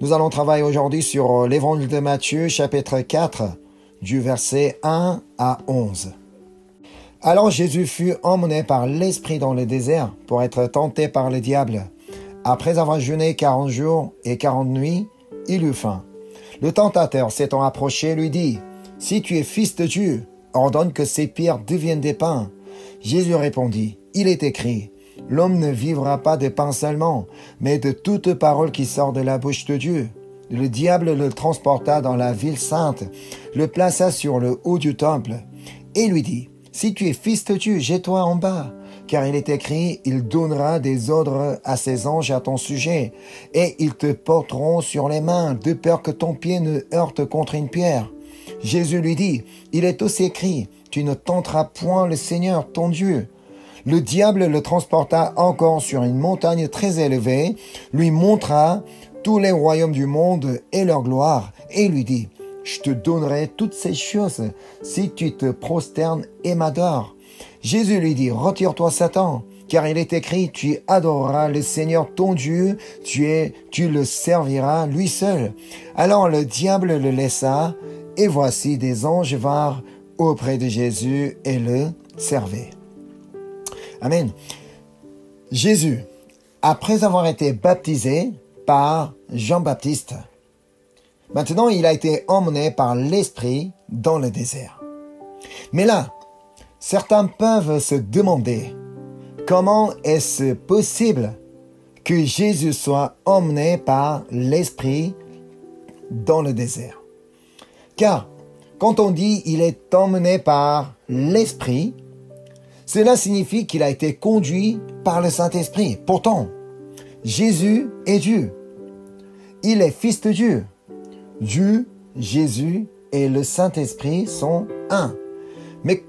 Nous allons travailler aujourd'hui sur l'évangile de Matthieu, chapitre 4, du verset 1 à 11. Alors Jésus fut emmené par l'Esprit dans le désert pour être tenté par le diable. Après avoir jeûné 40 jours et 40 nuits, il eut faim. Le tentateur s'étant approché lui dit, « Si tu es fils de Dieu, ordonne que ces pierres deviennent des pains. » Jésus répondit, « Il est écrit, l'homme ne vivra pas de pain seulement, mais de toute parole qui sort de la bouche de Dieu. » Le diable le transporta dans la ville sainte, le plaça sur le haut du temple, et lui dit, « Si tu es fils de Dieu, jette-toi en bas, car il est écrit, il donnera des ordres à ses anges à ton sujet, et ils te porteront sur les mains, de peur que ton pied ne heurte contre une pierre. » Jésus lui dit, « Il est aussi écrit, tu ne tenteras point le Seigneur ton Dieu. » Le diable le transporta encore sur une montagne très élevée, lui montra tous les royaumes du monde et leur gloire, et lui dit, « Je te donnerai toutes ces choses si tu te prosternes et m'adores. » Jésus lui dit, « Retire-toi Satan, car il est écrit, tu adoreras le Seigneur ton Dieu, tu le serviras lui seul. » Alors le diable le laissa, et voici des anges vinrent auprès de Jésus et le servaient. Amen. Jésus, après avoir été baptisé par Jean-Baptiste, maintenant il a été emmené par l'Esprit dans le désert. Mais là, certains peuvent se demander, comment est-ce possible que Jésus soit emmené par l'Esprit dans le désert? Car quand on dit il est emmené par l'Esprit, cela signifie qu'il a été conduit par le Saint-Esprit. Pourtant, Jésus est Dieu. Il est fils de Dieu. Dieu, Jésus et le Saint-Esprit sont un. Mais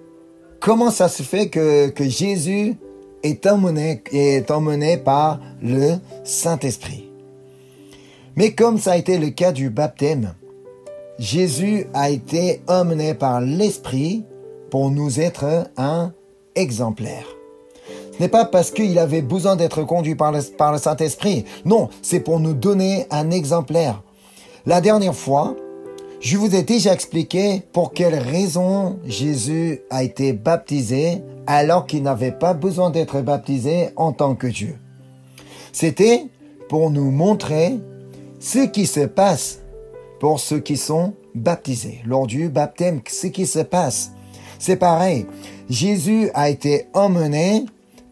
comment ça se fait que Jésus est emmené par le Saint-Esprit? Mais comme ça a été le cas du baptême, Jésus a été emmené par l'Esprit pour nous être un exemplaire. Ce n'est pas parce qu'il avait besoin d'être conduit par le Saint-Esprit. Non, c'est pour nous donner un exemplaire. La dernière fois, je vous ai déjà expliqué pour quelle raison Jésus a été baptisé alors qu'il n'avait pas besoin d'être baptisé en tant que Dieu. C'était pour nous montrer ce qui se passe pour ceux qui sont baptisés. Lors du baptême, ce qui se passe. C'est pareil. Jésus a été emmené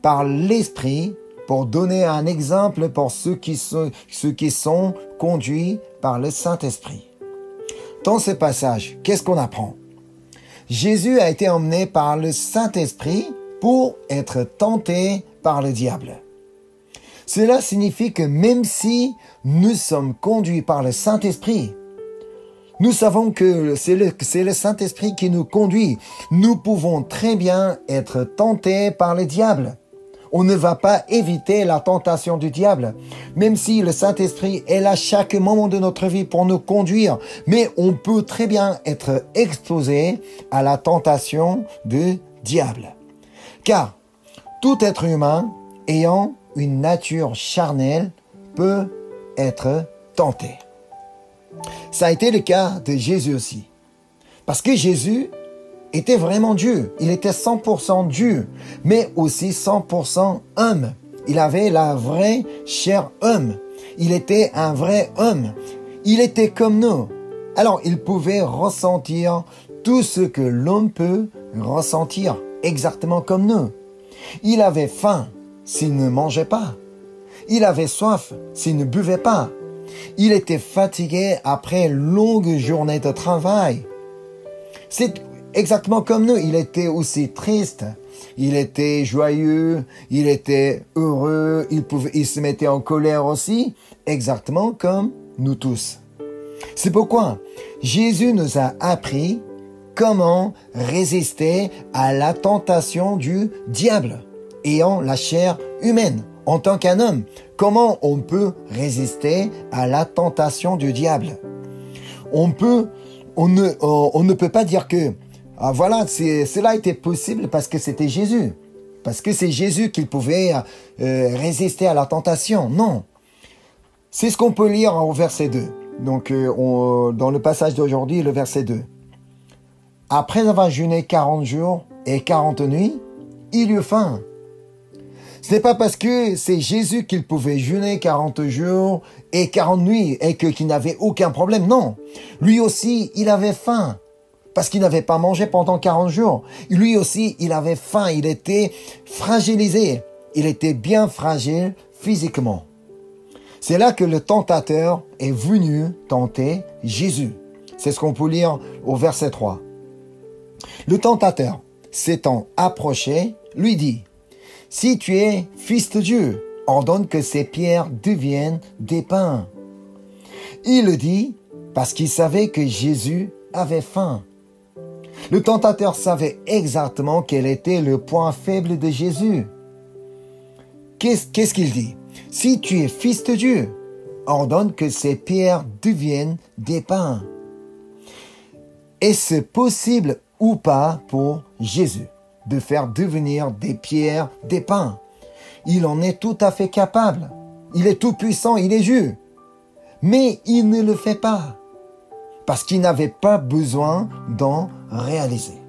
par l'Esprit pour donner un exemple pour ceux qui sont conduits par le Saint-Esprit. Dans ce passage, qu'est-ce qu'on apprend? Jésus a été emmené par le Saint-Esprit pour être tenté par le diable. Cela signifie que même si nous sommes conduits par le Saint-Esprit, nous savons que c'est le Saint-Esprit qui nous conduit. Nous pouvons très bien être tentés par le diable. On ne va pas éviter la tentation du diable, même si le Saint-Esprit est là chaque moment de notre vie pour nous conduire. Mais on peut très bien être exposé à la tentation du diable. Car tout être humain ayant une nature charnelle peut être tenté. Ça a été le cas de Jésus aussi. Parce que Jésus était vraiment Dieu. Il était 100% Dieu, mais aussi 100% homme. Il avait la vraie chair homme. Il était un vrai homme. Il était comme nous. Alors, il pouvait ressentir tout ce que l'homme peut ressentir, exactement comme nous. Il avait faim s'il ne mangeait pas. Il avait soif s'il ne buvait pas. Il était fatigué après une longue journée de travail. C'est exactement comme nous. Il était aussi triste. Il était joyeux. Il était heureux. Il se mettait en colère aussi. Exactement comme nous tous. C'est pourquoi Jésus nous a appris comment résister à la tentation du diable, ayant la chair humaine. En tant qu'un homme, comment on peut résister à la tentation du diable? On ne peut pas dire que voilà, cela était possible parce que c'était Jésus. Parce que c'est Jésus qui pouvait résister à la tentation. Non. C'est ce qu'on peut lire au verset 2. Donc, dans le passage d'aujourd'hui, le verset 2. Après avoir jeûné 40 jours et 40 nuits, il eut faim. Ce n'est pas parce que c'est Jésus qu'il pouvait jeûner 40 jours et 40 nuits et qu'il n'avait aucun problème. Non, lui aussi, il avait faim parce qu'il n'avait pas mangé pendant 40 jours. Lui aussi, il avait faim, il était fragilisé. Il était bien fragile physiquement. C'est là que le tentateur est venu tenter Jésus. C'est ce qu'on peut lire au verset 3. Le tentateur, s'étant approché, lui dit: « Si tu es fils de Dieu, ordonne que ces pierres deviennent des pains. » Il le dit parce qu'il savait que Jésus avait faim. Le tentateur savait exactement quel était le point faible de Jésus. Qu'est-ce qu'il dit? « Si tu es fils de Dieu, ordonne que ces pierres deviennent des pains. » Est-ce possible ou pas pour Jésus de faire devenir des pierres des pains? Il en est tout à fait capable. Il est tout puissant, il est Dieu. Mais il ne le fait pas. Parce qu'il n'avait pas besoin d'en réaliser.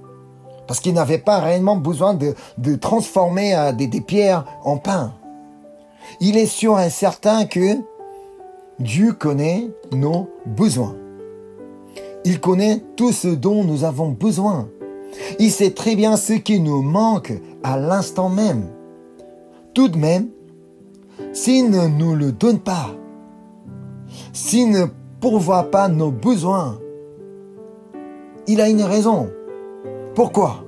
Parce qu'il n'avait pas réellement besoin de transformer des pierres en pain. Il est sûr et certain que Dieu connaît nos besoins. Il connaît tout ce dont nous avons besoin. Il sait très bien ce qui nous manque à l'instant même. Tout de même, s'il ne nous le donne pas, s'il ne pourvoit pas nos besoins, il a une raison. Pourquoi?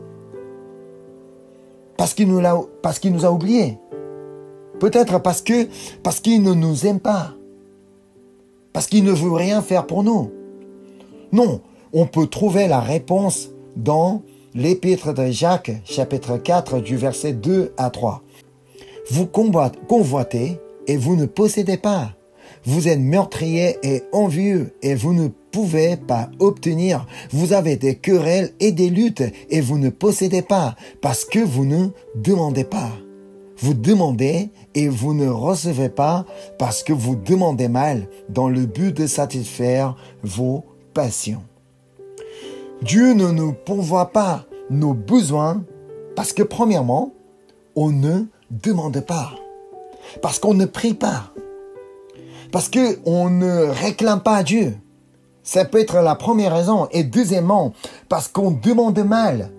Parce qu'il nous a oubliés. Peut-être parce qu'il ne nous aime pas. Parce qu'il ne veut rien faire pour nous. Non, on peut trouver la réponse dans l'épître de Jacques, chapitre 4, du verset 2 à 3. Vous convoitez et vous ne possédez pas. Vous êtes meurtriers et envieux et vous ne pouvez pas obtenir. Vous avez des querelles et des luttes et vous ne possédez pas parce que vous ne demandez pas. Vous demandez et vous ne recevez pas parce que vous demandez mal dans le but de satisfaire vos passions. Dieu ne nous pourvoit pas nos besoins parce que premièrement, on ne demande pas. Parce qu'on ne prie pas. Parce qu'on ne réclame pas à Dieu. Ça peut être la première raison. Et deuxièmement, parce qu'on demande mal.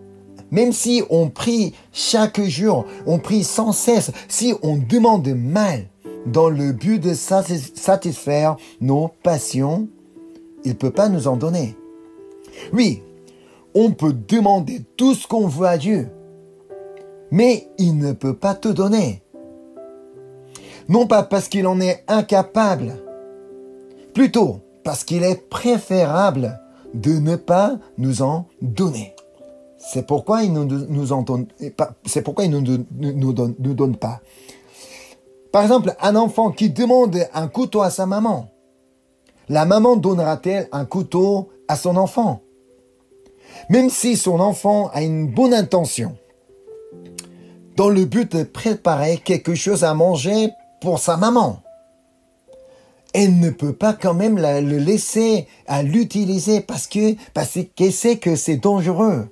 Même si on prie chaque jour, on prie sans cesse, si on demande mal dans le but de satisfaire nos passions, il ne peut pas nous en donner. Oui, on peut demander tout ce qu'on veut à Dieu, mais il ne peut pas te donner. Non pas parce qu'il en est incapable, plutôt parce qu'il est préférable de ne pas nous en donner. C'est pourquoi il ne nous donne pas. Par exemple, un enfant qui demande un couteau à sa maman, la maman donnera-t-elle un couteau à son enfant? Même si son enfant a une bonne intention, dans le but de préparer quelque chose à manger pour sa maman, elle ne peut pas quand même le laisser à l'utiliser parce qu'elle sait que c'est dangereux.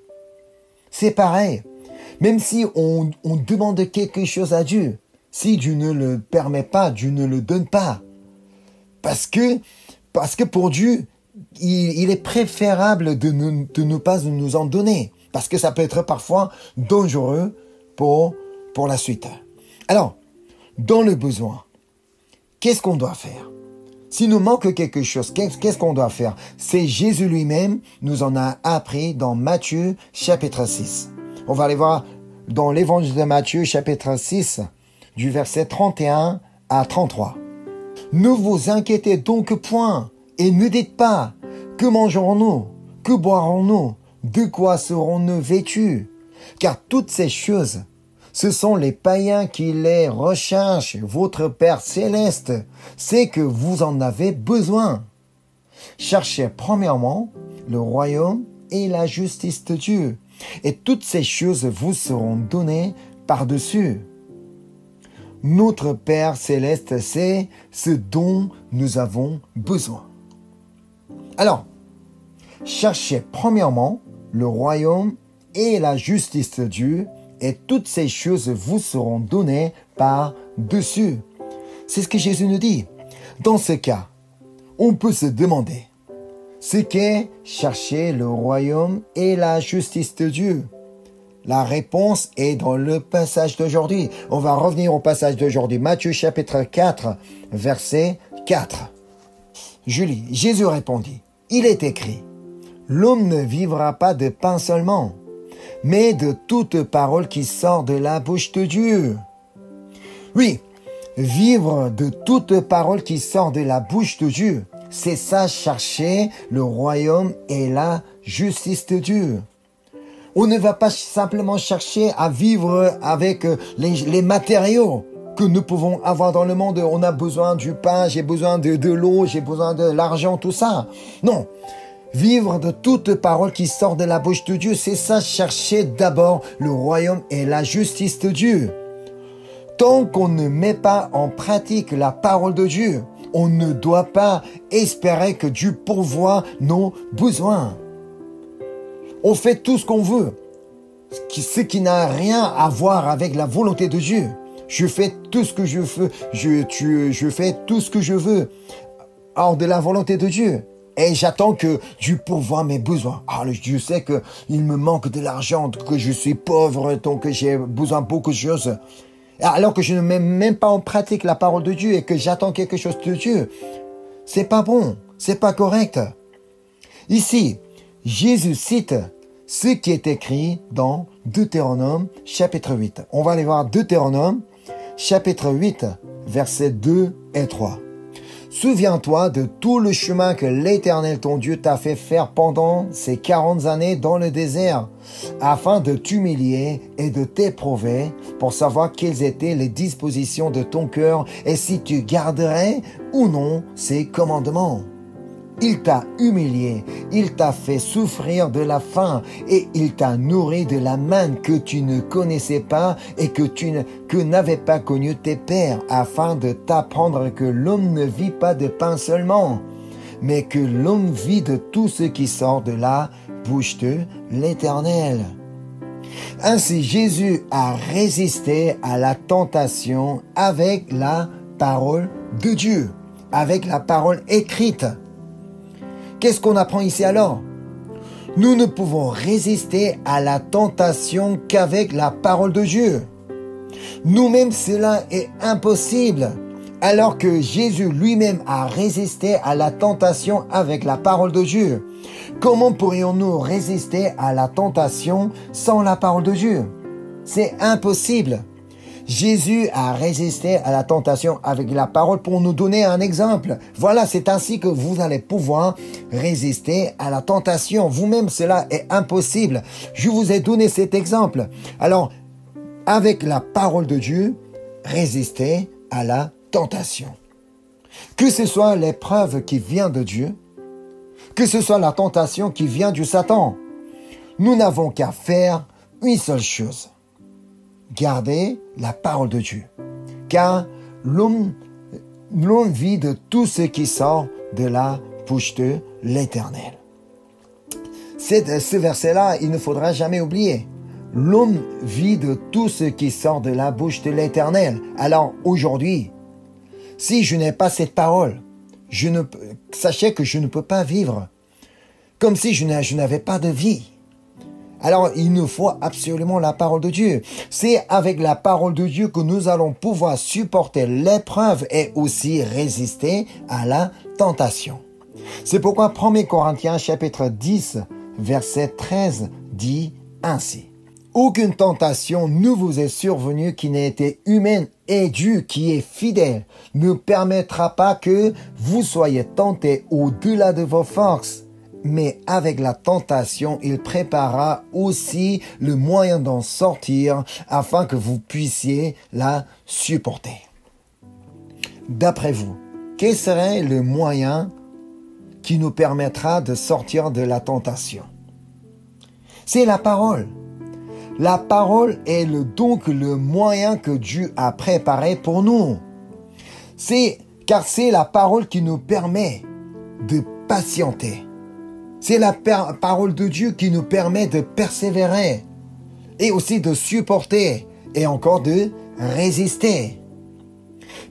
C'est pareil. Même si on demande quelque chose à Dieu, si Dieu ne le permet pas, Dieu ne le donne pas. Parce que pour Dieu, il est préférable de ne pas nous en donner. Parce que ça peut être parfois dangereux pour la suite. Alors, dans le besoin, qu'est-ce qu'on doit faire? S'il nous manque quelque chose, qu'est-ce qu'on doit faire? C'est Jésus lui-même nous en a appris dans Matthieu chapitre 6. On va aller voir dans l'évangile de Matthieu chapitre 6 du verset 31 à 33. Ne vous inquiétez donc point et ne dites pas que mangerons-nous, que boirons-nous, de quoi serons-nous vêtus? Car toutes ces choses, ce sont les païens qui les recherchent. Votre Père céleste sait que vous en avez besoin. Cherchez premièrement le royaume et la justice de Dieu, et toutes ces choses vous seront données par-dessus. notre Père céleste sait ce dont nous avons besoin. Alors, cherchez premièrement le royaume et la justice de Dieu, et toutes ces choses vous seront données par-dessus. C'est ce que Jésus nous dit. Dans ce cas, on peut se demander ce qu'est chercher le royaume et la justice de Dieu. La réponse est dans le passage d'aujourd'hui. On va revenir au passage d'aujourd'hui. Matthieu chapitre 4, verset 4. Je lis. Jésus répondit, « Il est écrit, l'homme ne vivra pas de pain seulement, mais de toute parole qui sort de la bouche de Dieu. » Oui, vivre de toute parole qui sort de la bouche de Dieu, c'est ça, chercher le royaume et la justice de Dieu. On ne va pas simplement chercher à vivre avec les matériaux que nous pouvons avoir dans le monde. On a besoin du pain, j'ai besoin de l'eau, j'ai besoin de l'argent, tout ça. Non, vivre de toute parole qui sort de la bouche de Dieu, c'est ça, chercher d'abord le royaume et la justice de Dieu. Tant qu'on ne met pas en pratique la parole de Dieu, on ne doit pas espérer que Dieu pourvoie nos besoins. On fait tout ce qu'on veut, ce qui n'a rien à voir avec la volonté de Dieu. Je fais tout ce que je veux, je fais tout ce que je veux hors de la volonté de Dieu. Et j'attends que Dieu pourvoie mes besoins. Je sais qu'il me manque de l'argent, que je suis pauvre, donc que j'ai besoin de beaucoup de choses. Alors que je ne mets même pas en pratique la parole de Dieu et que j'attends quelque chose de Dieu. C'est pas bon, c'est pas correct. Ici, Jésus cite ce qui est écrit dans Deutéronome chapitre 8. On va aller voir Deutéronome chapitre 8, versets 2 et 3. Souviens-toi de tout le chemin que l'Éternel ton Dieu t'a fait faire pendant ces 40 années dans le désert, afin de t'humilier et de t'éprouver pour savoir quelles étaient les dispositions de ton cœur et si tu garderais ou non ses commandements. Il t'a humilié, il t'a fait souffrir de la faim et il t'a nourri de la manne que tu ne connaissais pas et que n'avaient pas connu tes pères, afin de t'apprendre que l'homme ne vit pas de pain seulement, mais que l'homme vit de tout ce qui sort de la bouche de l'Éternel. Ainsi, Jésus a résisté à la tentation avec la parole de Dieu, avec la parole écrite. Qu'est-ce qu'on apprend ici alors? Nous ne pouvons résister à la tentation qu'avec la parole de Dieu. Nous-mêmes, cela est impossible. Alors que Jésus lui-même a résisté à la tentation avec la parole de Dieu. Comment pourrions-nous résister à la tentation sans la parole de Dieu? C'est impossible. Jésus a résisté à la tentation avec la parole pour nous donner un exemple. Voilà, c'est ainsi que vous allez pouvoir résister à la tentation. Vous-même, cela est impossible. Je vous ai donné cet exemple. Alors, avec la parole de Dieu, résistez à la tentation. Que ce soit l'épreuve qui vient de Dieu, que ce soit la tentation qui vient du Satan, nous n'avons qu'à faire une seule chose. Garder la parole de Dieu. Car l'homme vit de tout ce qui sort de la bouche de l'Éternel. Ce verset-là, il ne faudra jamais oublier. L'homme vit de tout ce qui sort de la bouche de l'Éternel. Alors aujourd'hui, si je n'ai pas cette parole, sachez que je ne peux pas vivre. Comme si je n'avais pas de vie. Alors, il nous faut absolument la parole de Dieu. C'est avec la parole de Dieu que nous allons pouvoir supporter l'épreuve et aussi résister à la tentation. C'est pourquoi 1 Corinthiens chapitre 10, verset 13 dit ainsi. Aucune tentation ne vous est survenue qui n'ait été humaine et Dieu qui est fidèle ne permettra pas que vous soyez tentés au-delà de vos forces. Mais avec la tentation, il préparera aussi le moyen d'en sortir afin que vous puissiez la supporter. D'après vous, quel serait le moyen qui nous permettra de sortir de la tentation? C'est la parole. La parole est donc le moyen que Dieu a préparé pour nous. Car c'est la parole qui nous permet de patienter. C'est la parole de Dieu qui nous permet de persévérer et aussi de supporter et encore de résister.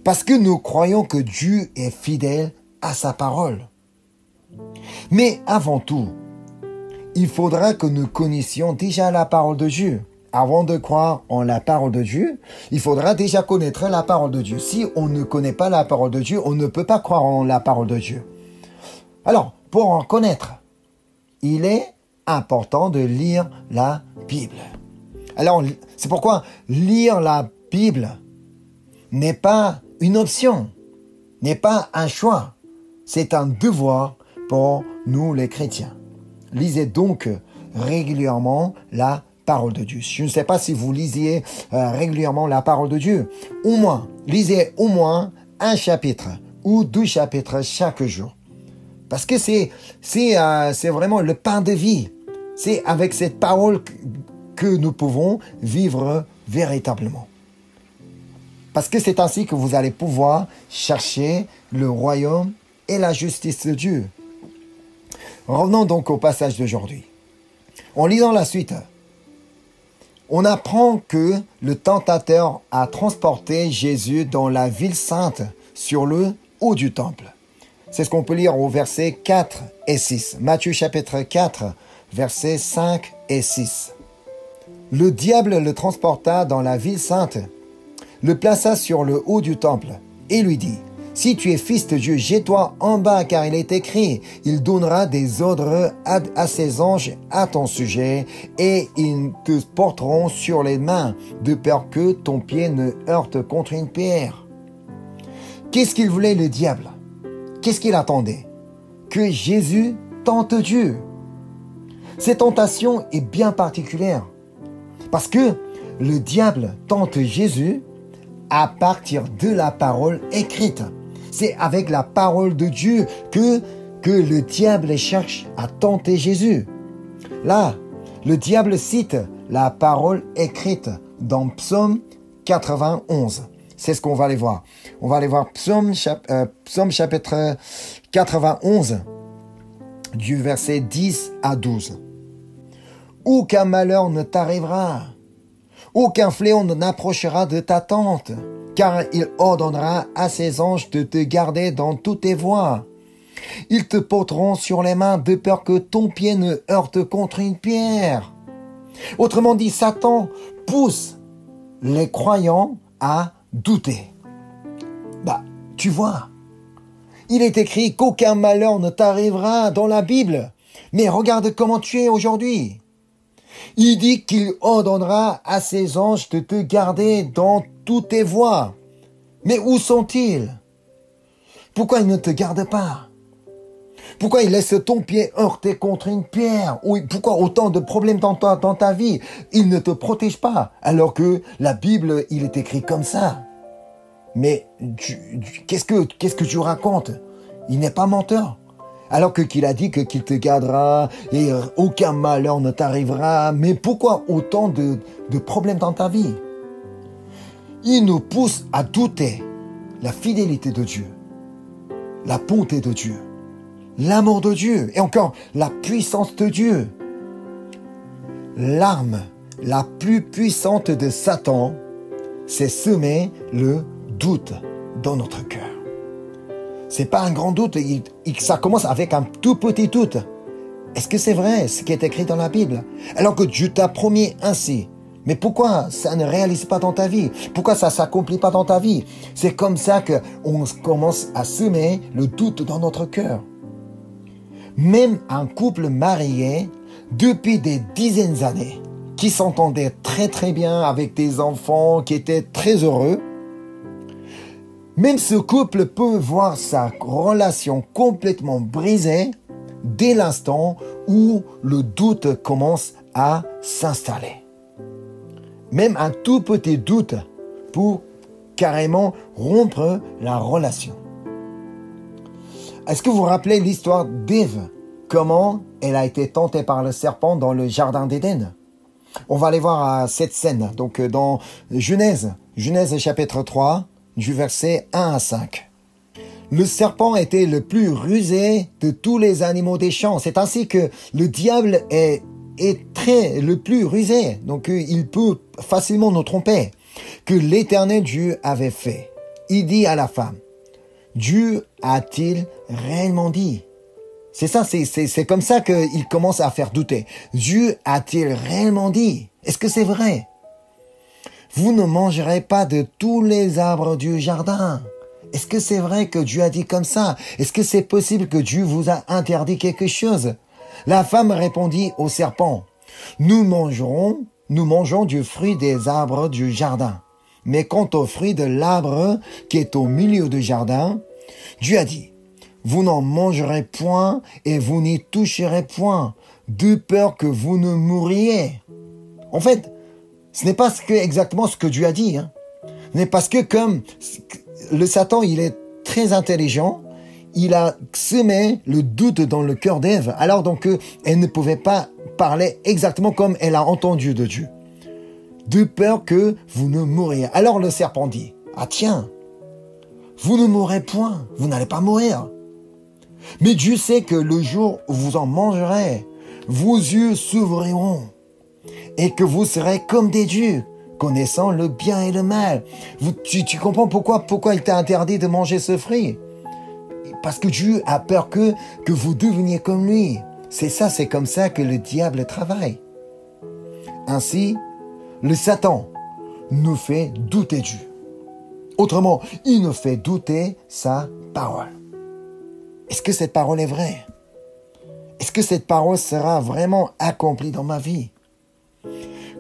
Parce que nous croyons que Dieu est fidèle à sa parole. Mais avant tout, il faudra que nous connaissions déjà la parole de Dieu. Avant de croire en la parole de Dieu, il faudra déjà connaître la parole de Dieu. Si on ne connaît pas la parole de Dieu, on ne peut pas croire en la parole de Dieu. Alors, pour en connaître, il est important de lire la Bible. Alors, c'est pourquoi lire la Bible n'est pas une option, n'est pas un choix. C'est un devoir pour nous les chrétiens. Lisez donc régulièrement la parole de Dieu. Je ne sais pas si vous lisiez régulièrement la parole de Dieu. Lisez au moins un chapitre ou 2 chapitres chaque jour. Parce que c'est vraiment le pain de vie. C'est avec cette parole que nous pouvons vivre véritablement. Parce que c'est ainsi que vous allez pouvoir chercher le royaume et la justice de Dieu. Revenons donc au passage d'aujourd'hui. En lisant la suite, on apprend que le tentateur a transporté Jésus dans la ville sainte sur le haut du temple. C'est ce qu'on peut lire au versets 4 et 6. Matthieu chapitre 4, versets 5 et 6. Le diable le transporta dans la ville sainte, le plaça sur le haut du temple et lui dit: « Si tu es fils de Dieu, jette-toi en bas, car il est écrit, il donnera des ordres à ses anges à ton sujet, et ils te porteront sur les mains, de peur que ton pied ne heurte contre une pierre. » Qu'est-ce qu'il voulait le diable? Qu'est-ce qu'il attendait? Que Jésus tente Dieu. Cette tentation est bien particulière, parce que le diable tente Jésus à partir de la parole écrite. C'est avec la parole de Dieu que le diable cherche à tenter Jésus. Là, le diable cite la parole écrite dans Psaume 91. C'est ce qu'on va aller voir. On va aller voir Psaume chapitre 91, du verset 10 à 12. « Aucun malheur ne t'arrivera, aucun fléau n'approchera de ta tente, car il ordonnera à ses anges de te garder dans toutes tes voies. Ils te porteront sur les mains de peur que ton pied ne heurte contre une pierre. » Autrement dit, Satan pousse les croyants à douter. Tu vois, il est écrit qu'aucun malheur ne t'arrivera dans la Bible. Mais regarde comment tu es aujourd'hui. Il dit qu'il ordonnera à ses anges de te garder dans toutes tes voies. Mais où sont-ils? Pourquoi ils ne te gardent pas? Pourquoi ils laissent ton pied heurter contre une pierre? Pourquoi autant de problèmes dans ta vie? Ils ne te protègent pas, alors que la Bible, il est écrit comme ça. Mais qu'est-ce que tu racontes? Il n'est pas menteur. Alors qu'il a dit qu'il te gardera et aucun malheur ne t'arrivera. Mais pourquoi autant de problèmes dans ta vie? Il nous pousse à douter la fidélité de Dieu, la bonté de Dieu, l'amour de Dieu et encore la puissance de Dieu. L'arme la plus puissante de Satan, c'est semer le doute dans notre cœur. C'est pas un grand doute, ça commence avec un tout petit doute. Est-ce que c'est vrai ce qui est écrit dans la Bible? Alors que Dieu t'a promis ainsi. Mais pourquoi ça ne réalise pas dans ta vie? Pourquoi ça s'accomplit pas dans ta vie? C'est comme ça qu'on commence à semer le doute dans notre cœur. Même un couple marié depuis des dizaines d'années, qui s'entendait très très bien avec des enfants, qui étaient très heureux, même ce couple peut voir sa relation complètement brisée dès l'instant où le doute commence à s'installer. Même un tout petit doute pour carrément rompre la relation. Est-ce que vous vous rappelez l'histoire d'Ève? Comment elle a été tentée par le serpent dans le jardin d'Éden? On va aller voir cette scène. Donc dans Genèse chapitre 3, du verset 1 à 5. Le serpent était le plus rusé de tous les animaux des champs. C'est ainsi que le diable est le plus rusé. Donc il peut facilement nous tromper. Que l'Éternel Dieu avait fait. Il dit à la femme, Dieu a-t-il réellement dit? C'est ça, c'est comme ça qu'il commence à faire douter. Dieu a-t-il réellement dit? Est-ce que c'est vrai? Vous ne mangerez pas de tous les arbres du jardin. Est-ce que c'est vrai que Dieu a dit comme ça? Est-ce que c'est possible que Dieu vous a interdit quelque chose? La femme répondit au serpent, nous mangeons du fruit des arbres du jardin. Mais quant au fruit de l'arbre qui est au milieu du jardin, Dieu a dit, vous n'en mangerez point et vous n'y toucherez point, de peur que vous ne mouriez. En fait, ce n'est pas exactement ce que Dieu a dit. Mais parce que comme le Satan, il est très intelligent, il a semé le doute dans le cœur d'Ève. Alors donc, elle ne pouvait pas parler exactement comme elle a entendu de Dieu. De peur que vous ne mouriez. Alors le serpent dit, ah tiens, vous ne mourrez point, vous n'allez pas mourir. Mais Dieu sait que le jour où vous en mangerez, vos yeux s'ouvriront et que vous serez comme des dieux, connaissant le bien et le mal. Tu comprends pourquoi il t'a interdit de manger ce fruit? Parce que Dieu a peur que vous deveniez comme lui. C'est comme ça que le diable travaille. Ainsi, le Satan nous fait douter Dieu. Autrement, il nous fait douter sa parole. Est-ce que cette parole est vraie? Est-ce que cette parole sera vraiment accomplie dans ma vie?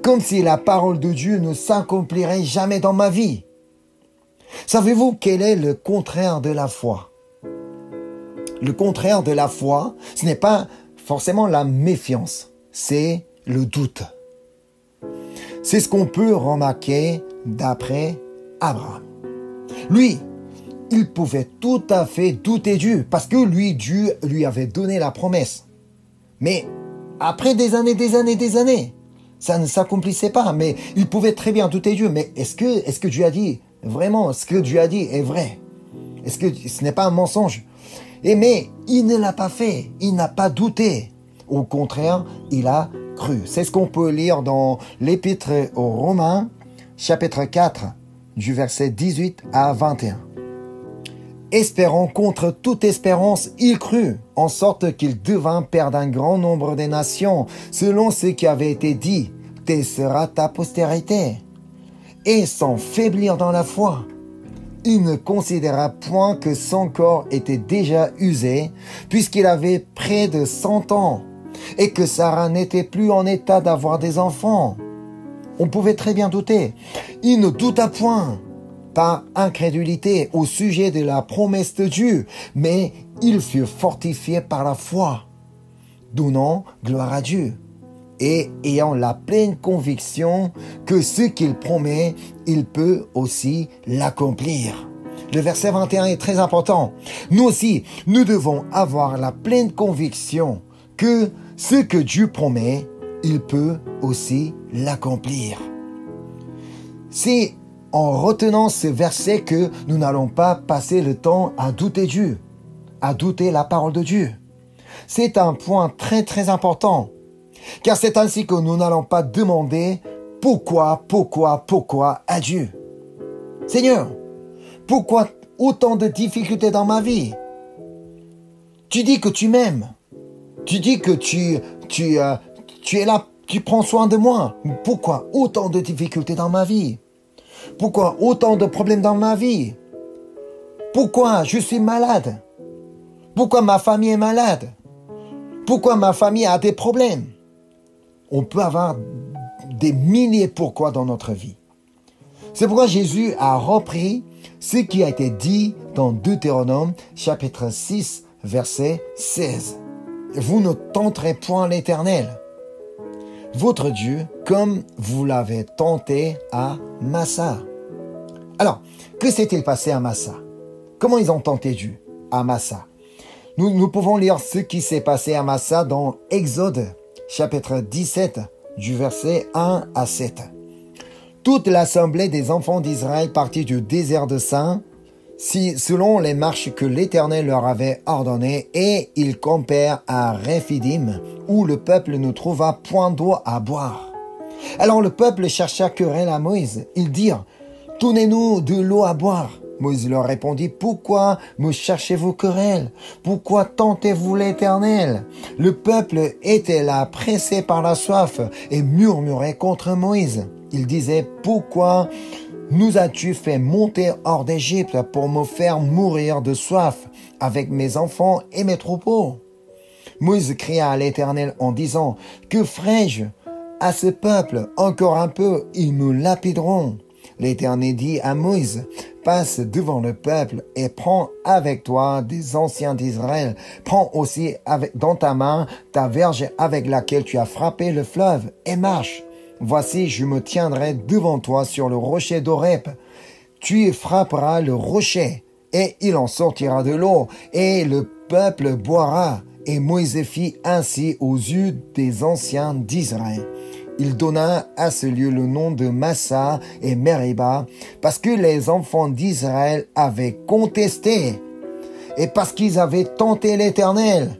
Comme si la parole de Dieu ne s'accomplirait jamais dans ma vie. Savez-vous quel est le contraire de la foi? Le contraire de la foi, ce n'est pas forcément la méfiance, c'est le doute. C'est ce qu'on peut remarquer d'après Abraham. Lui, il pouvait tout à fait douter Dieu, parce que Dieu lui avait donné la promesse. Mais après des années, ça ne s'accomplissait pas, mais il pouvait très bien douter Dieu. Mais est-ce que Dieu a dit, vraiment, ce que Dieu a dit est vrai? Est-ce que ce n'est pas un mensonge? Mais il ne l'a pas fait, il n'a pas douté. Au contraire, il a cru. C'est ce qu'on peut lire dans l'Épître aux Romains, chapitre 4, du verset 18 à 21. Espérant contre toute espérance, il crut, en sorte qu'il devint père d'un grand nombre de nations, selon ce qui avait été dit, telle sera ta postérité. Et sans faiblir dans la foi, il ne considéra point que son corps était déjà usé, puisqu'il avait près de 100 ans, et que Sarah n'était plus en état d'avoir des enfants. On pouvait très bien douter. Il ne douta point, par incrédulité au sujet de la promesse de Dieu, mais il fut fortifié par la foi, donnant gloire à Dieu, et ayant la pleine conviction que ce qu'il promet, il peut aussi l'accomplir. Le verset 21 est très important. Nous aussi, nous devons avoir la pleine conviction que ce que Dieu promet, il peut aussi l'accomplir. C'est en retenant ce verset que nous n'allons pas passer le temps à douter Dieu, à douter la parole de Dieu. C'est un point très très important, car c'est ainsi que nous n'allons pas demander pourquoi à Dieu. Seigneur, pourquoi autant de difficultés dans ma vie? Tu dis que tu m'aimes. Tu dis que tu es là, tu prends soin de moi. Pourquoi autant de difficultés dans ma vie? Pourquoi autant de problèmes dans ma vie? Pourquoi je suis malade? Pourquoi ma famille est malade? Pourquoi ma famille a des problèmes? On peut avoir des milliers de pourquoi dans notre vie. C'est pourquoi Jésus a repris ce qui a été dit dans Deutéronome chapitre 6 verset 16. Vous ne tenterez point l'Éternel, votre Dieu, comme vous l'avez tenté à Massa. Alors, que s'est-il passé à Massa? Comment ils ont tenté Dieu à Massa? Nous pouvons lire ce qui s'est passé à Massa dans Exode, chapitre 17, du verset 1 à 7. Toute l'assemblée des enfants d'Israël partit du désert de Sin, selon les marches que l'Éternel leur avait ordonnées, et ils campèrent à Réphidim, où le peuple ne trouva point d'eau à boire. Alors le peuple chercha querelle à Moïse. Ils dirent, « Donnez-nous de l'eau à boire. » Moïse leur répondit, « Pourquoi me cherchez-vous querelle? Pourquoi tentez-vous l'Éternel? » Le peuple était là, pressé par la soif, et murmurait contre Moïse. Il disait, « Pourquoi nous as-tu fait monter hors d'Égypte pour me faire mourir de soif avec mes enfants et mes troupeaux? » Moïse cria à l'Éternel en disant, « Que ferai-je à ce peuple? Encore un peu, ils me lapideront. » L'Éternel dit à Moïse, « Passe devant le peuple et prends avec toi des anciens d'Israël. Prends aussi dans ta main ta verge avec laquelle tu as frappé le fleuve et marche. Voici, je me tiendrai devant toi sur le rocher d'Horeb. Tu frapperas le rocher et il en sortira de l'eau et le peuple boira. » Et Moïse fit ainsi aux yeux des anciens d'Israël. Il donna à ce lieu le nom de Massa et Meriba, parce que les enfants d'Israël avaient contesté et parce qu'ils avaient tenté l'Éternel,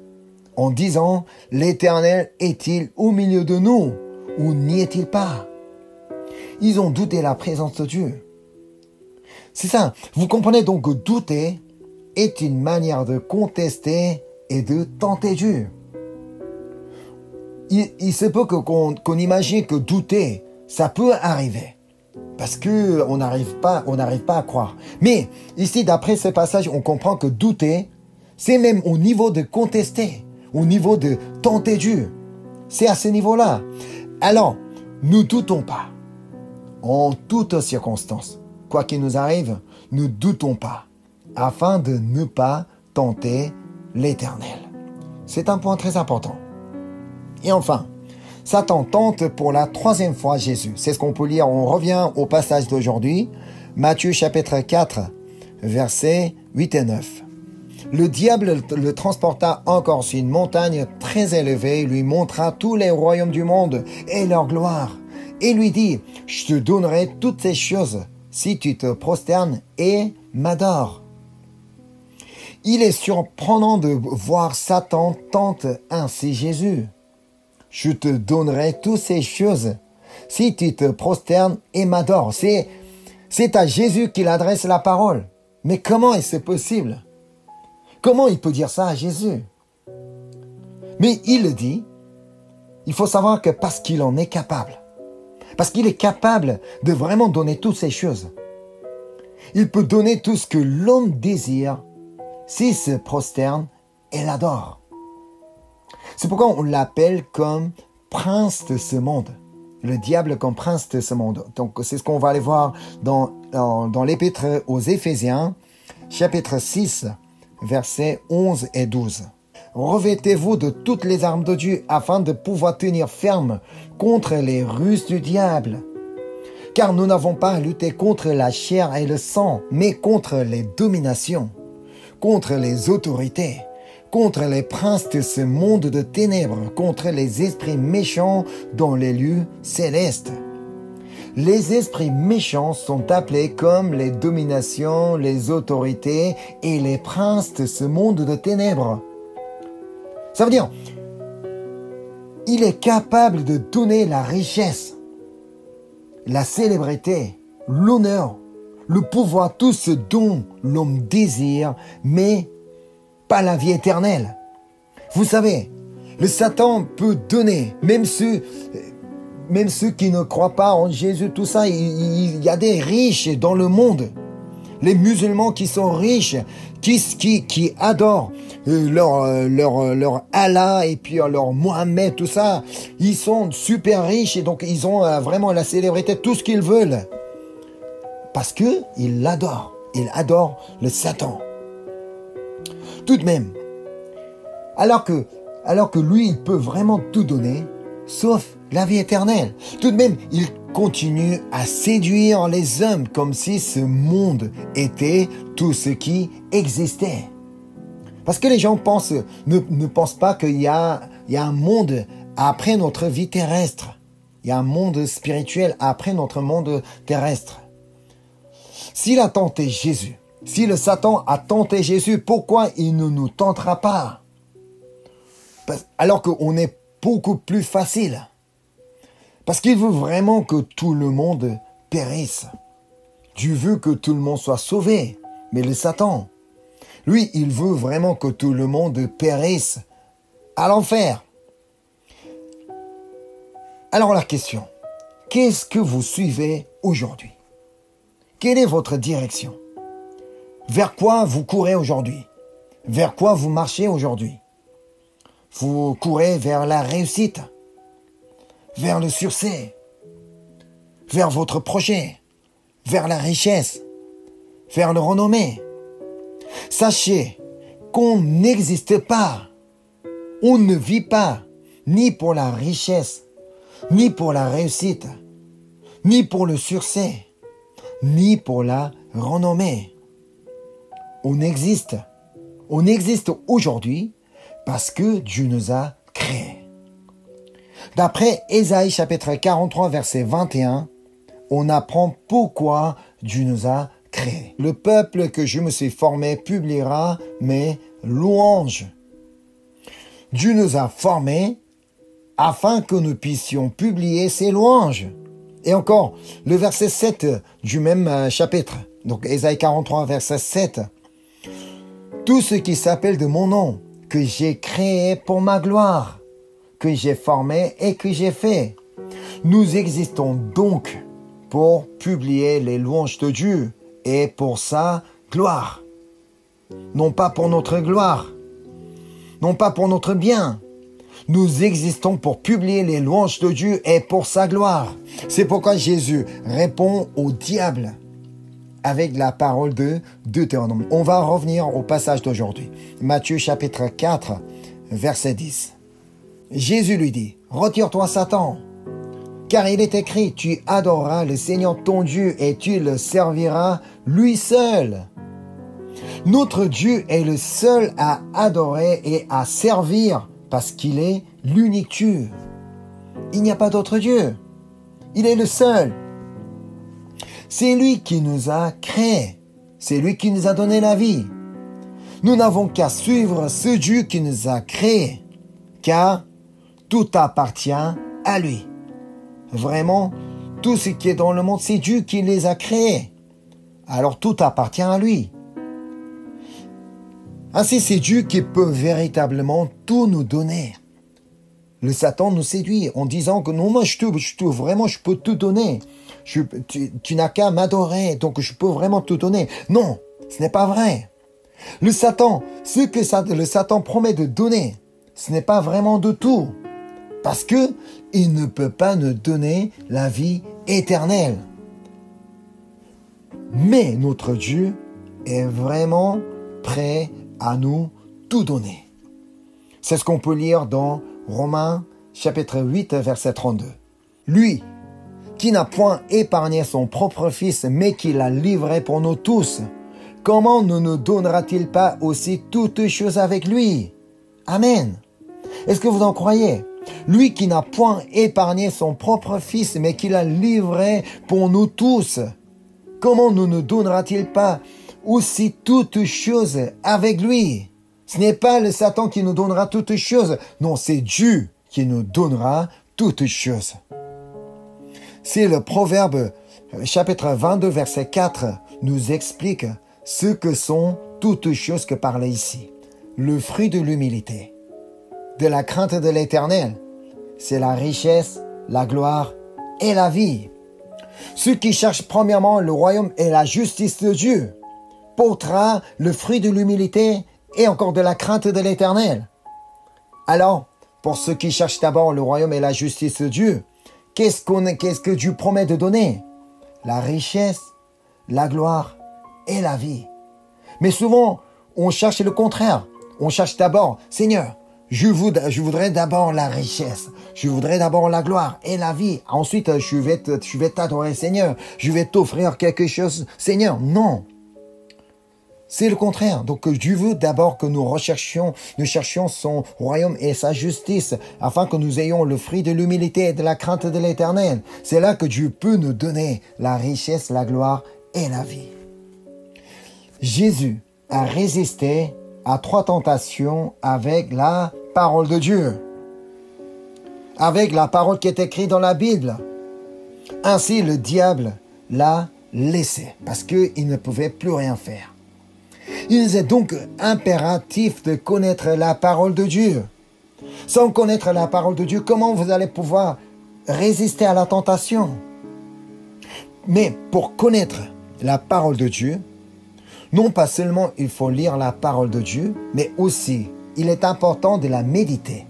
en disant, « L'Éternel est-il au milieu de nous ou n'y est-il pas ?» Ils ont douté la présence de Dieu. C'est ça. Vous comprenez donc que douter est une manière de contester et de tenter Dieu. Il se peut qu'on imagine que douter, ça peut arriver. Parce que on n'arrive pas à croire. Mais ici, d'après ce passage, on comprend que douter, c'est même au niveau de contester, au niveau de tenter Dieu. C'est à ce niveau-là. Alors, ne doutons pas. En toutes circonstances, quoi qu'il nous arrive, ne doutons pas, afin de ne pas tenter l'Éternel. C'est un point très important. Et enfin, Satan tente pour la troisième fois Jésus. C'est ce qu'on peut lire. On revient au passage d'aujourd'hui. Matthieu chapitre 4, versets 8 et 9. Le diable le transporta encore sur une montagne très élevée, lui montra tous les royaumes du monde et leur gloire, et lui dit, « Je te donnerai toutes ces choses si tu te prosternes et m'adores. » Il est surprenant de voir Satan tente ainsi Jésus. « Je te donnerai toutes ces choses si tu te prosternes et m'adores. » C'est à Jésus qu'il adresse la parole. Mais comment est-ce possible? Comment il peut dire ça à Jésus? Mais il le dit. Il faut savoir que parce qu'il en est capable. Parce qu'il est capable de vraiment donner toutes ces choses. Il peut donner tout ce que l'homme désire s'il se prosterne et l'adore. C'est pourquoi on l'appelle comme prince de ce monde. Le diable comme prince de ce monde. Donc c'est ce qu'on va aller voir dans l'épître aux Éphésiens, chapitre 6, versets 11 et 12. Revêtez-vous de toutes les armes de Dieu afin de pouvoir tenir ferme contre les ruses du diable. Car nous n'avons pas à lutter contre la chair et le sang, mais contre les dominations, contre les autorités, contre les princes de ce monde de ténèbres, contre les esprits méchants dans les lieux célestes. Les esprits méchants sont appelés comme les dominations, les autorités et les princes de ce monde de ténèbres. Ça veut dire, il est capable de donner la richesse, la célébrité, l'honneur, le pouvoir, tout ce dont l'homme désire, mais pas la vie éternelle. Vous savez, le Satan peut donner, même ceux qui ne croient pas en Jésus, tout ça, il y a des riches dans le monde. Les musulmans qui sont riches, qui adorent leur Allah et puis leur Mohammed, tout ça, ils sont super riches et donc ils ont vraiment la célébrité, tout ce qu'ils veulent. Parce que ils l'adorent. Ils adorent le Satan. Tout de même, alors que lui, il peut vraiment tout donner, sauf la vie éternelle. Tout de même, il continue à séduire les hommes comme si ce monde était tout ce qui existait. Parce que les gens ne pensent pas qu'il y a un monde après notre vie terrestre. Il y a un monde spirituel après notre monde terrestre. S'il a tenté Jésus, si le Satan a tenté Jésus, pourquoi il ne nous tentera pas? Alors qu'on est beaucoup plus facile. Parce qu'il veut vraiment que tout le monde périsse. Dieu veut que tout le monde soit sauvé. Mais le Satan, lui, il veut vraiment que tout le monde périsse à l'enfer. Alors la question, qu'est-ce que vous suivez aujourd'hui? Quelle est votre direction? Vers quoi vous courez aujourd'hui? Vers quoi vous marchez aujourd'hui? Vous courez vers la réussite, vers le succès, vers votre projet, vers la richesse, vers le renommée. Sachez qu'on n'existe pas, on ne vit pas, ni pour la richesse, ni pour la réussite, ni pour le succès, ni pour la renommée. On existe aujourd'hui parce que Dieu nous a créés. D'après Ésaïe chapitre 43 verset 21, on apprend pourquoi Dieu nous a créés. Le peuple que je me suis formé publiera mes louanges. Dieu nous a formés afin que nous puissions publier ses louanges. Et encore, le verset 7 du même chapitre, donc Ésaïe 43 verset 7. Tout ce qui s'appelle de mon nom, que j'ai créé pour ma gloire, que j'ai formé et que j'ai fait. Nous existons donc pour publier les louanges de Dieu et pour sa gloire. Non pas pour notre gloire, non pas pour notre bien. Nous existons pour publier les louanges de Dieu et pour sa gloire. C'est pourquoi Jésus répond au diable avec la parole de Deutéronome. On va revenir au passage d'aujourd'hui. Matthieu chapitre 4, verset 10. Jésus lui dit, « Retire-toi Satan, car il est écrit, tu adoreras le Seigneur ton Dieu et tu le serviras lui seul. » Notre Dieu est le seul à adorer et à servir parce qu'il est l'unique Dieu. Il n'y a pas d'autre Dieu. Il est le seul. C'est lui qui nous a créés. C'est lui qui nous a donné la vie. Nous n'avons qu'à suivre ce Dieu qui nous a créés, car tout appartient à lui. Vraiment, tout ce qui est dans le monde, c'est Dieu qui les a créés. Alors tout appartient à lui. Ainsi, c'est Dieu qui peut véritablement tout nous donner. Le Satan nous séduit en disant que non, moi je peux tout donner. Tu n'as qu'à m'adorer, donc je peux vraiment tout donner. Non, ce n'est pas vrai. Le Satan, le Satan promet de donner, ce n'est pas vraiment de tout. Parce que il ne peut pas nous donner la vie éternelle. Mais notre Dieu est vraiment prêt à nous tout donner. C'est ce qu'on peut lire dans Romains chapitre 8 verset 32. Lui qui n'a point épargné son propre fils mais qui l'a livré pour nous tous, comment ne nous donnera-t-il pas aussi toutes choses avec lui? Amen. Est-ce que vous en croyez? Lui qui n'a point épargné son propre fils mais qui l'a livré pour nous tous, comment ne nous donnera-t-il pas aussi toutes choses avec lui? Ce n'est pas le Satan qui nous donnera toutes choses. Non, c'est Dieu qui nous donnera toutes choses. C'est le Proverbe chapitre 22 verset 4 nous explique ce que sont toutes choses que parlait ici. Le fruit de l'humilité, de la crainte de l'Éternel, c'est la richesse, la gloire et la vie. Ceux qui cherchent premièrement le royaume et la justice de Dieu portera le fruit de l'humilité et encore de la crainte de l'Éternel. Alors, pour ceux qui cherchent d'abord le royaume et la justice de Dieu, qu'est-ce que Dieu promet de donner? La richesse, la gloire et la vie. Mais souvent, on cherche le contraire. On cherche d'abord, Seigneur, je voudrais d'abord la richesse. Je voudrais d'abord la gloire et la vie. Ensuite, je vais t'adorer, Seigneur. Je vais t'offrir quelque chose, Seigneur. Non. C'est le contraire. Donc Dieu veut d'abord que nous cherchions son royaume et sa justice, afin que nous ayons le fruit de l'humilité et de la crainte de l'Éternel. C'est là que Dieu peut nous donner la richesse, la gloire et la vie. Jésus a résisté à 3 tentations avec la parole de Dieu, avec la parole qui est écrite dans la Bible. Ainsi, le diable l'a laissé parce qu'il ne pouvait plus rien faire. Il est donc impératif de connaître la parole de Dieu. Sans connaître la parole de Dieu, comment vous allez pouvoir résister à la tentation? Mais pour connaître la parole de Dieu, non pas seulement il faut lire la parole de Dieu, mais aussi il est important de la méditer.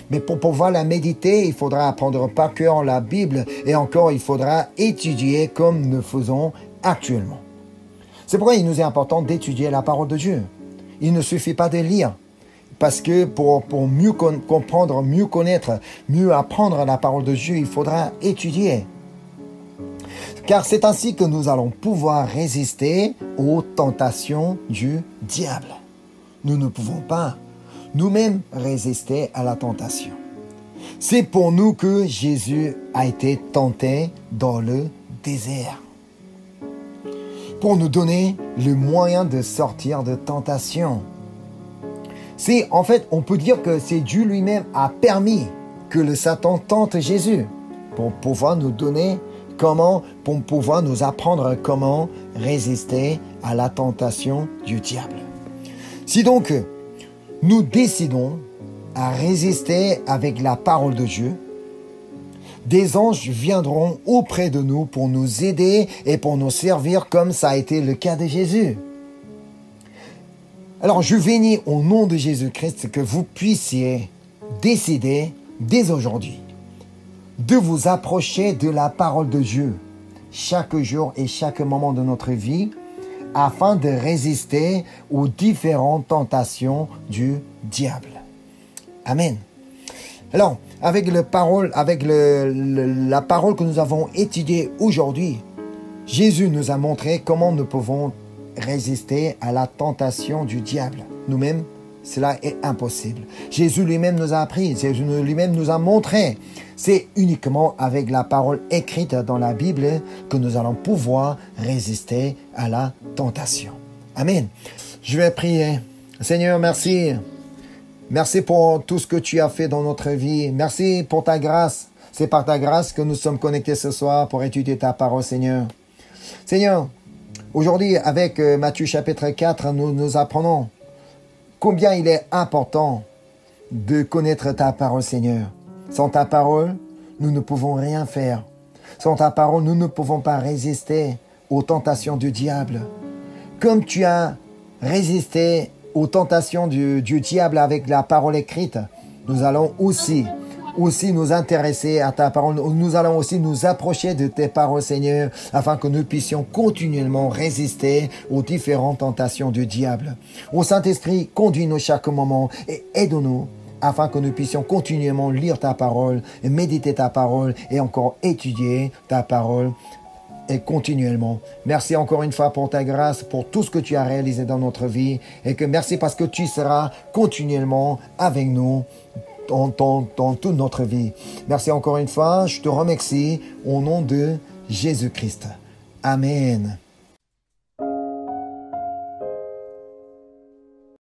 Mais pour pouvoir la méditer, il faudra apprendre par cœur la Bible et encore il faudra étudier comme nous faisons actuellement. C'est pourquoi il nous est important d'étudier la parole de Dieu. Il ne suffit pas de lire, parce que pour mieux comprendre, mieux connaître, mieux apprendre la parole de Dieu, il faudra étudier. Car c'est ainsi que nous allons pouvoir résister aux tentations du diable. Nous ne pouvons pas nous-mêmes résister à la tentation. C'est pour nous que Jésus a été tenté dans le désert, pour nous donner le moyen de sortir de tentation. En fait, on peut dire que c'est Dieu lui-même a permis que le Satan tente Jésus pour pouvoir nous donner pour pouvoir nous apprendre comment résister à la tentation du diable. Si donc nous décidons à résister avec la parole de Dieu, des anges viendront auprès de nous pour nous aider et pour nous servir comme ça a été le cas de Jésus. Alors je bénis au nom de Jésus-Christ que vous puissiez décider dès aujourd'hui de vous approcher de la parole de Dieu chaque jour et chaque moment de notre vie afin de résister aux différentes tentations du diable. Amen. Alors, avec la parole que nous avons étudiée aujourd'hui, Jésus nous a montré comment nous pouvons résister à la tentation du diable. Nous-mêmes, cela est impossible. Jésus lui-même nous a appris, Jésus lui-même nous a montré. C'est uniquement avec la parole écrite dans la Bible que nous allons pouvoir résister à la tentation. Amen. Je vais prier. Seigneur, merci. Merci pour tout ce que tu as fait dans notre vie. Merci pour ta grâce. C'est par ta grâce que nous sommes connectés ce soir pour étudier ta parole, Seigneur. Seigneur, aujourd'hui, avec Matthieu chapitre 4, nous apprenons combien il est important de connaître ta parole, Seigneur. Sans ta parole, nous ne pouvons rien faire. Sans ta parole, nous ne pouvons pas résister aux tentations du diable. Comme tu as résisté aux tentations du diable avec la parole écrite, nous allons aussi nous intéresser à ta parole. Nous allons aussi nous approcher de tes paroles, Seigneur, afin que nous puissions continuellement résister aux différentes tentations du diable. Ô Saint-Esprit, conduis-nous chaque moment et aide-nous afin que nous puissions continuellement lire ta parole, et méditer ta parole et encore étudier ta parole et continuellement. Merci encore une fois pour ta grâce, pour tout ce que tu as réalisé dans notre vie et que merci parce que tu seras continuellement avec nous dans toute notre vie. Merci encore une fois, je te remercie au nom de Jésus-Christ. Amen.